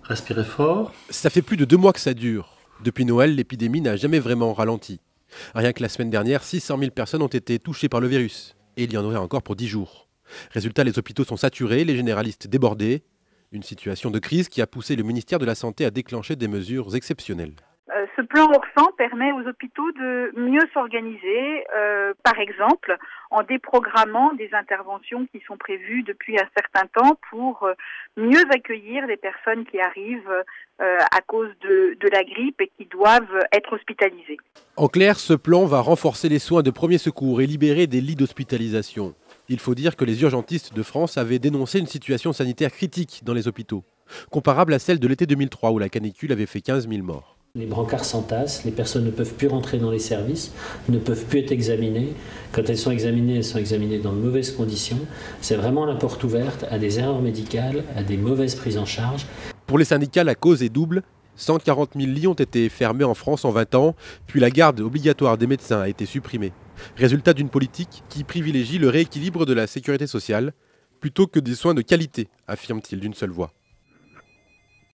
Respirez fort. Ça fait plus de 2 mois que ça dure. Depuis Noël, l'épidémie n'a jamais vraiment ralenti. Rien que la semaine dernière, 600 000 personnes ont été touchées par le virus. Et il y en aurait encore pour 10 jours. Résultat, les hôpitaux sont saturés, les généralistes débordés. Une situation de crise qui a poussé le ministère de la Santé à déclencher des mesures exceptionnelles. Ce plan Orsan permet aux hôpitaux de mieux s'organiser, par exemple en déprogrammant des interventions qui sont prévues depuis un certain temps pour mieux accueillir les personnes qui arrivent à cause de la grippe et qui doivent être hospitalisées. En clair, ce plan va renforcer les soins de premier secours et libérer des lits d'hospitalisation. Il faut dire que les urgentistes de France avaient dénoncé une situation sanitaire critique dans les hôpitaux, comparable à celle de l'été 2003 où la canicule avait fait 15 000 morts. Les brancards s'entassent, les personnes ne peuvent plus rentrer dans les services, ne peuvent plus être examinées. Quand elles sont examinées dans de mauvaises conditions. C'est vraiment la porte ouverte à des erreurs médicales, à des mauvaises prises en charge. Pour les syndicats, la cause est double. 140 000 lits ont été fermés en France en 20 ans, puis la garde obligatoire des médecins a été supprimée. Résultat d'une politique qui privilégie le rééquilibre de la sécurité sociale plutôt que des soins de qualité, affirme-t-il d'une seule voix.